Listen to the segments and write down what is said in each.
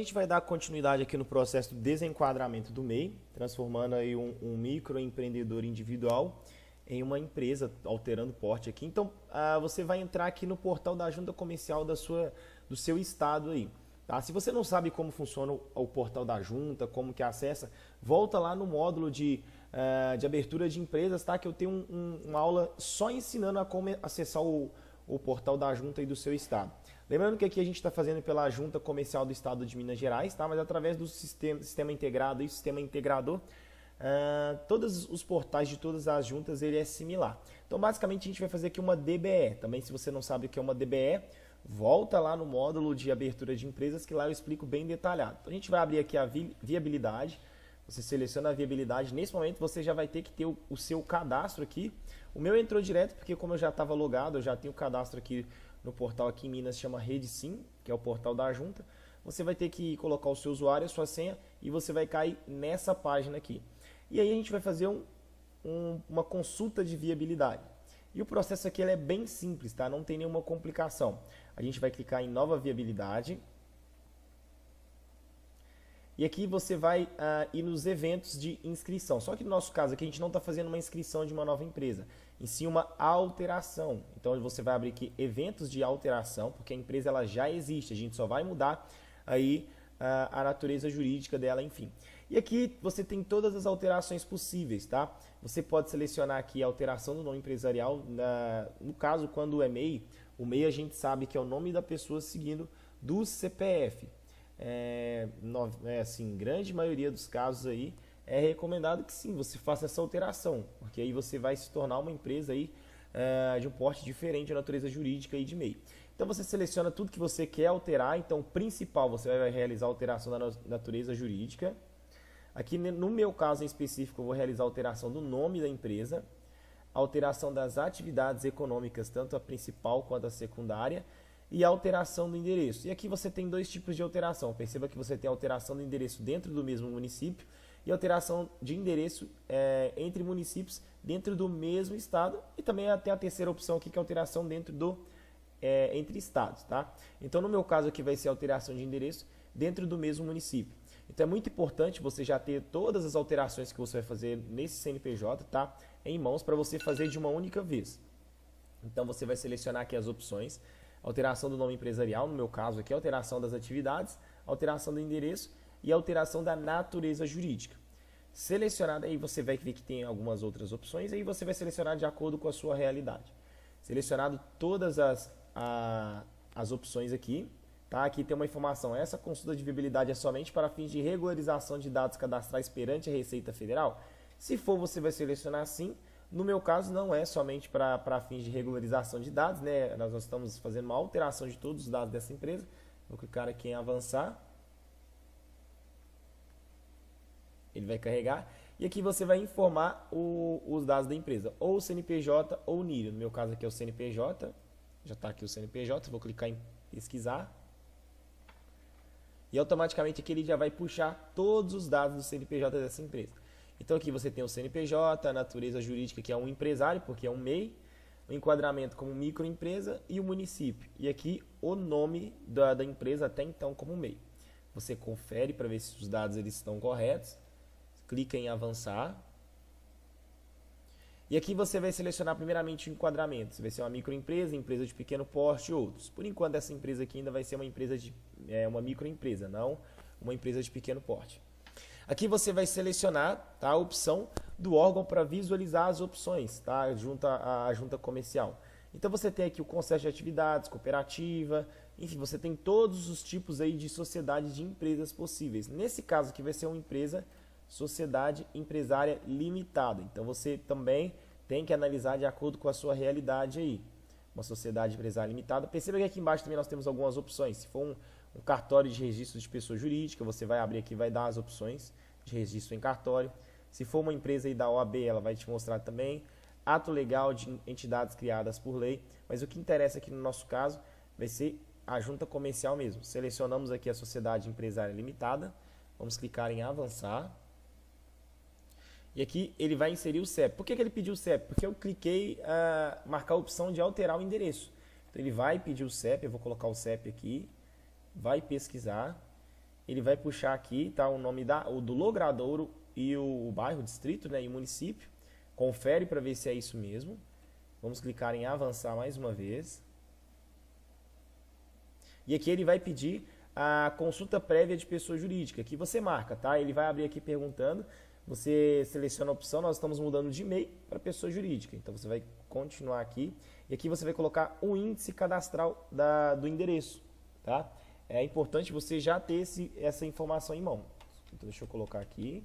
gente vai dar continuidade aqui no processo do desenquadramento do MEI, transformando aí um microempreendedor individual em uma empresa, alterando o porte aqui. Então, você vai entrar aqui no portal da junta comercial do seu estado aí. Tá? Se você não sabe como funciona o portal da junta, como que acessa, volta lá no módulo de abertura de empresas, tá? Que eu tenho uma aula só ensinando a como acessar o portal da junta aí do seu estado. Lembrando que aqui a gente está fazendo pela Junta Comercial do Estado de Minas Gerais, tá? Mas através do sistema integrado e sistema integrador, todos os portais de todas as juntas ele é similar. Então basicamente a gente vai fazer aqui uma DBE. Também se você não sabe o que é uma DBE, volta lá no módulo de abertura de empresas que lá eu explico bem detalhado. Então a gente vai abrir aqui a viabilidade. Você seleciona a viabilidade. Nesse momento você já vai ter que ter o seu cadastro aqui. O meu entrou direto porque como eu já estava logado, eu já tenho o cadastro aqui no portal aqui em Minas, chama Rede Sim, que é o portal da junta. Você vai ter que colocar o seu usuário, a sua senha e você vai cair nessa página aqui. E aí a gente vai fazer uma consulta de viabilidade. E o processo aqui ele é bem simples, tá? Não tem nenhuma complicação. A gente vai clicar em nova viabilidade. E aqui você vai ir nos eventos de inscrição. Só que no nosso caso aqui a gente não está fazendo uma inscrição de uma nova empresa, em si uma alteração. Então você vai abrir aqui eventos de alteração, porque a empresa ela já existe, a gente só vai mudar aí a natureza jurídica dela, enfim. E aqui você tem todas as alterações possíveis, tá? Você pode selecionar aqui a alteração do nome empresarial, no caso quando é MEI, o MEI a gente sabe que é o nome da pessoa seguindo do CPF. Assim, grande maioria dos casos aí é recomendado que sim, você faça essa alteração, porque aí você vai se tornar uma empresa aí de um porte diferente de natureza jurídica e de MEI. Então você seleciona tudo que você quer alterar. Então, principal, você vai realizar a alteração da natureza jurídica. Aqui no meu caso em específico, eu vou realizar a alteração do nome da empresa, a alteração das atividades econômicas, tanto a principal quanto a secundária, e a alteração do endereço. E aqui você tem dois tipos de alteração. Perceba que você tem a alteração do endereço dentro do mesmo município e alteração de endereço entre municípios dentro do mesmo estado. E também tem a terceira opção aqui, que é a alteração dentro entre estados. Tá? Então, no meu caso aqui vai ser a alteração de endereço dentro do mesmo município. Então, é muito importante você já ter todas as alterações que você vai fazer nesse CNPJ, tá? Em mãos para você fazer de uma única vez. Então, você vai selecionar aqui as opções. Alteração do nome empresarial, no meu caso aqui, alteração das atividades, alteração do endereço e alteração da natureza jurídica. Selecionado aí, você vai ver que tem algumas outras opções, aí você vai selecionar de acordo com a sua realidade. Selecionado todas as opções aqui, tá? Aqui tem uma informação, essa consulta de viabilidade é somente para fins de regularização de dados cadastrais perante a Receita Federal? Se for, você vai selecionar sim. No meu caso, não é somente para fins de regularização de dados, né? Nós estamos fazendo uma alteração de todos os dados dessa empresa. Vou clicar aqui em avançar. Ele vai carregar. E aqui você vai informar os dados da empresa, ou o CNPJ ou o NIR. No meu caso aqui é o CNPJ. Já está aqui o CNPJ. Vou clicar em pesquisar. E automaticamente aqui ele já vai puxar todos os dados do CNPJ dessa empresa. Então aqui você tem o CNPJ, a natureza jurídica que é um empresário, porque é um MEI, o enquadramento como microempresa e o município. E aqui o nome da empresa até então como MEI. Você confere para ver se os dados eles estão corretos, clica em avançar. E aqui você vai selecionar primeiramente o enquadramento. Se vai ser uma microempresa, empresa de pequeno porte e outros. Por enquanto essa empresa aqui ainda vai ser uma microempresa, não uma empresa de pequeno porte. Aqui você vai selecionar, tá, a opção do órgão para visualizar as opções, tá, junto à junta comercial. Então você tem aqui o conceito de atividades, cooperativa, enfim, você tem todos os tipos aí de sociedade de empresas possíveis. Nesse caso aqui vai ser uma empresa, sociedade empresária limitada. Então você também tem que analisar de acordo com a sua realidade aí. Uma sociedade empresária limitada. Perceba que aqui embaixo também nós temos algumas opções. Se for um cartório de registro de pessoa jurídica, você vai abrir aqui e vai dar as opções de registro em cartório. Se for uma empresa aí da OAB, ela vai te mostrar também ato legal de entidades criadas por lei, mas o que interessa aqui no nosso caso vai ser a junta comercial mesmo. Selecionamos aqui a sociedade empresária limitada, vamos clicar em avançar. E aqui ele vai inserir o CEP. Por que ele pediu o CEP? Porque eu cliquei marcar a opção de alterar o endereço. Então ele vai pedir o CEP, eu vou colocar o CEP aqui, vai pesquisar. ele vai puxar aqui, tá, o nome o do logradouro e o bairro, o distrito, né, e o município. Confere para ver se é isso mesmo. Vamos clicar em avançar mais uma vez. E aqui ele vai pedir a consulta prévia de pessoa jurídica, que você marca, tá? Ele vai abrir aqui perguntando, você seleciona a opção, nós estamos mudando de MEI para pessoa jurídica. Então você vai continuar aqui e aqui você vai colocar o índice cadastral do endereço, tá? É importante você já ter essa informação em mão. Então deixa eu colocar aqui.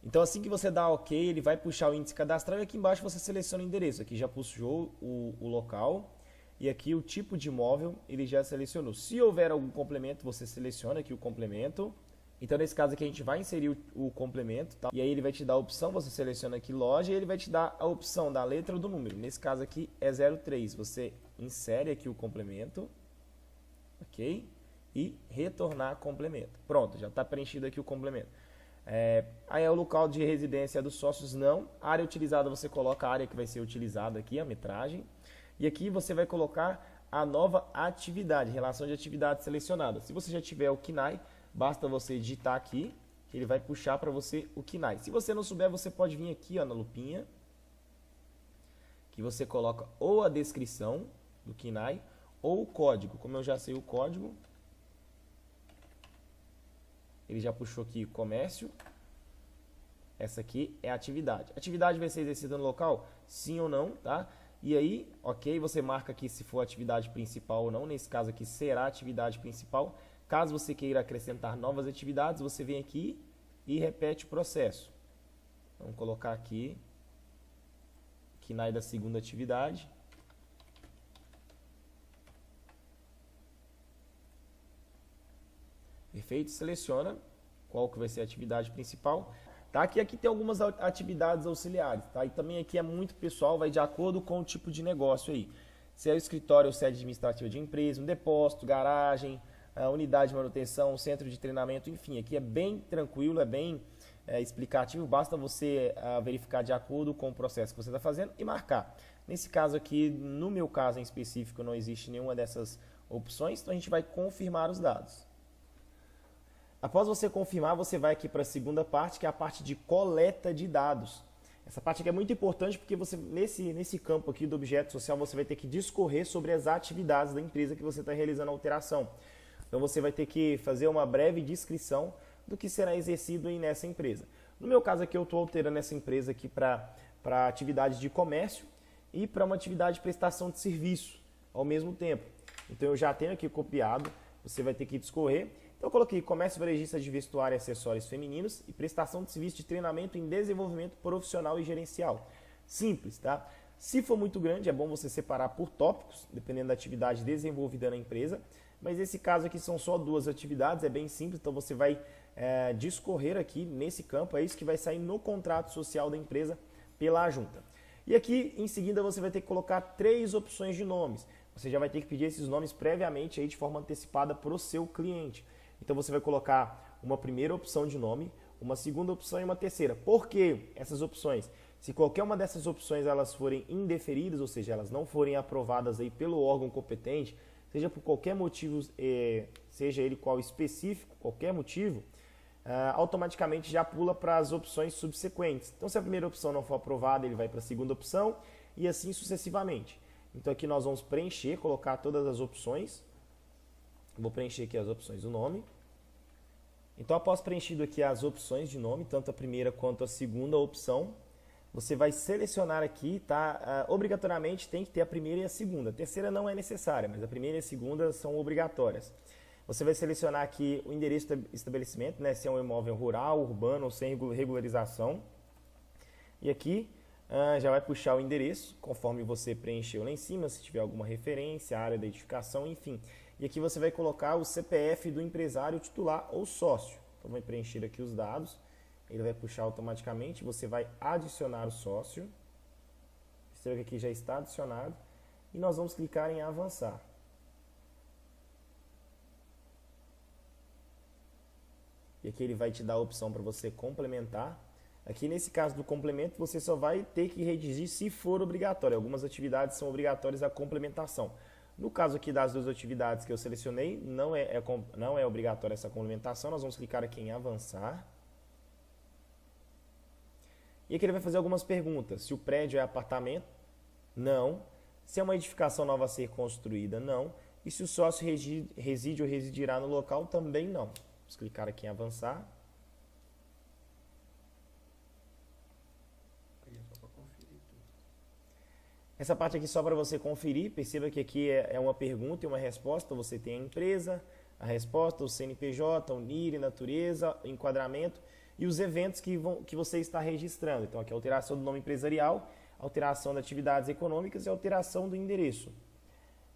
Então assim que você dá OK, ele vai puxar o índice cadastral e aqui embaixo você seleciona o endereço. Aqui já puxou o local. E aqui o tipo de imóvel ele já selecionou. Se houver algum complemento, você seleciona aqui o complemento. Então, nesse caso aqui, a gente vai inserir o complemento. Tá? E aí ele vai te dar a opção, você seleciona aqui loja e ele vai te dar a opção da letra ou do número. Nesse caso aqui é 03. Você insere aqui o complemento. Ok? E retornar complemento. Pronto, já está preenchido aqui o complemento. Aí é o local de residência dos sócios, não. A área utilizada, você coloca a área que vai ser utilizada aqui, a metragem. E aqui você vai colocar a nova atividade, relação de atividade selecionada. Se você já tiver o KNAI, basta você digitar aqui, que ele vai puxar para você o KNAI. Se você não souber, você pode vir aqui ó, na lupinha, que você coloca ou a descrição do KNAI ou o código. Como eu já sei o código, ele já puxou aqui comércio. Essa aqui é a atividade. A atividade vai ser exercida no local? Sim ou não, tá? E aí, ok, você marca aqui se for atividade principal ou não. Nesse caso aqui será atividade principal. Caso você queira acrescentar novas atividades, você vem aqui e repete o processo. Vamos colocar aqui KNAI da segunda atividade. Perfeito, seleciona qual que vai ser a atividade principal. Tá? Aqui tem algumas atividades auxiliares, tá? E também aqui é muito pessoal, vai de acordo com o tipo de negócio aí. Se é o escritório ou sede administrativa de empresa, um depósito, garagem, unidade de manutenção, centro de treinamento, enfim, aqui é bem tranquilo, é bem explicativo, basta você verificar de acordo com o processo que você está fazendo e marcar. Nesse caso aqui, no meu caso em específico, não existe nenhuma dessas opções, então a gente vai confirmar os dados. Após você confirmar, você vai aqui para a segunda parte, que é a parte de coleta de dados. Essa parte aqui é muito importante porque você, nesse campo aqui do objeto social, você vai ter que discorrer sobre as atividades da empresa que você está realizando a alteração. Então você vai ter que fazer uma breve descrição do que será exercido aí nessa empresa. No meu caso aqui, eu estou alterando essa empresa aqui para atividade de comércio e para uma atividade de prestação de serviço ao mesmo tempo. Então eu já tenho aqui copiado, você vai ter que discorrer. Então eu coloquei comércio varejista de vestuário e acessórios femininos e prestação de serviço de treinamento em desenvolvimento profissional e gerencial. Simples, tá? Se for muito grande, é bom você separar por tópicos, dependendo da atividade desenvolvida na empresa. Mas nesse caso aqui são só duas atividades, é bem simples, então você vai discorrer aqui nesse campo, é isso que vai sair no contrato social da empresa pela junta. E aqui em seguida você vai ter que colocar 3 opções de nomes. Você já vai ter que pedir esses nomes previamente aí de forma antecipada para o seu cliente. Então você vai colocar uma primeira opção de nome, uma segunda opção e uma terceira. Por que essas opções? Se qualquer uma dessas opções elas forem indeferidas, ou seja, elas não forem aprovadas aí pelo órgão competente, seja por qualquer motivo, seja ele qual específico, qualquer motivo, automaticamente já pula para as opções subsequentes. Então se a primeira opção não for aprovada, ele vai para a segunda opção e assim sucessivamente. Então aqui nós vamos preencher, colocar todas as opções. Vou preencher aqui as opções do nome. Então, após preenchido aqui as opções de nome, tanto a primeira quanto a segunda opção, você vai selecionar aqui, tá? Obrigatoriamente tem que ter a primeira e a segunda. A terceira não é necessária, mas a primeira e a segunda são obrigatórias. Você vai selecionar aqui o endereço do estabelecimento, né? Se é um imóvel rural, urbano ou sem regularização. E aqui já vai puxar o endereço, conforme você preencheu lá em cima, se tiver alguma referência, área da edificação, enfim. E aqui você vai colocar o CPF do empresário titular ou sócio. Então vai preencher aqui os dados, ele vai puxar automaticamente, você vai adicionar o sócio. Você vê que aqui já está adicionado e nós vamos clicar em avançar. E aqui ele vai te dar a opção para você complementar. Aqui nesse caso do complemento você só vai ter que redigir se for obrigatório. Algumas atividades são obrigatórias a complementação. No caso aqui das duas atividades que eu selecionei, não é obrigatória essa complementação. Nós vamos clicar aqui em avançar. E aqui ele vai fazer algumas perguntas. Se o prédio é apartamento? Não. Se é uma edificação nova a ser construída? Não. E se o sócio reside ou residirá no local? Também não. Vamos clicar aqui em avançar. Essa parte aqui só para você conferir, perceba que aqui é uma pergunta e uma resposta, você tem a empresa, a resposta, o CNPJ, o NIR, natureza, enquadramento e os eventos que você está registrando. Então aqui a alteração do nome empresarial, alteração de atividades econômicas e alteração do endereço.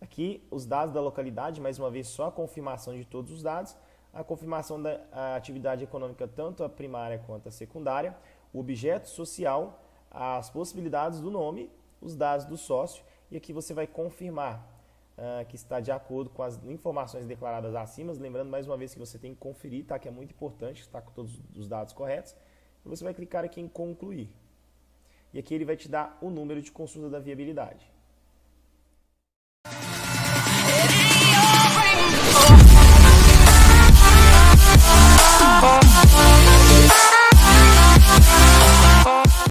Aqui os dados da localidade, mais uma vez só a confirmação de todos os dados, a confirmação da atividade econômica, tanto a primária quanto a secundária, o objeto social, as possibilidades do nome, os dados do sócio, e aqui você vai confirmar que está de acordo com as informações declaradas acima, lembrando mais uma vez que você tem que conferir, tá? Que é muito importante, está com todos os dados corretos, e você vai clicar aqui em concluir. E aqui ele vai te dar o número de consulta da viabilidade.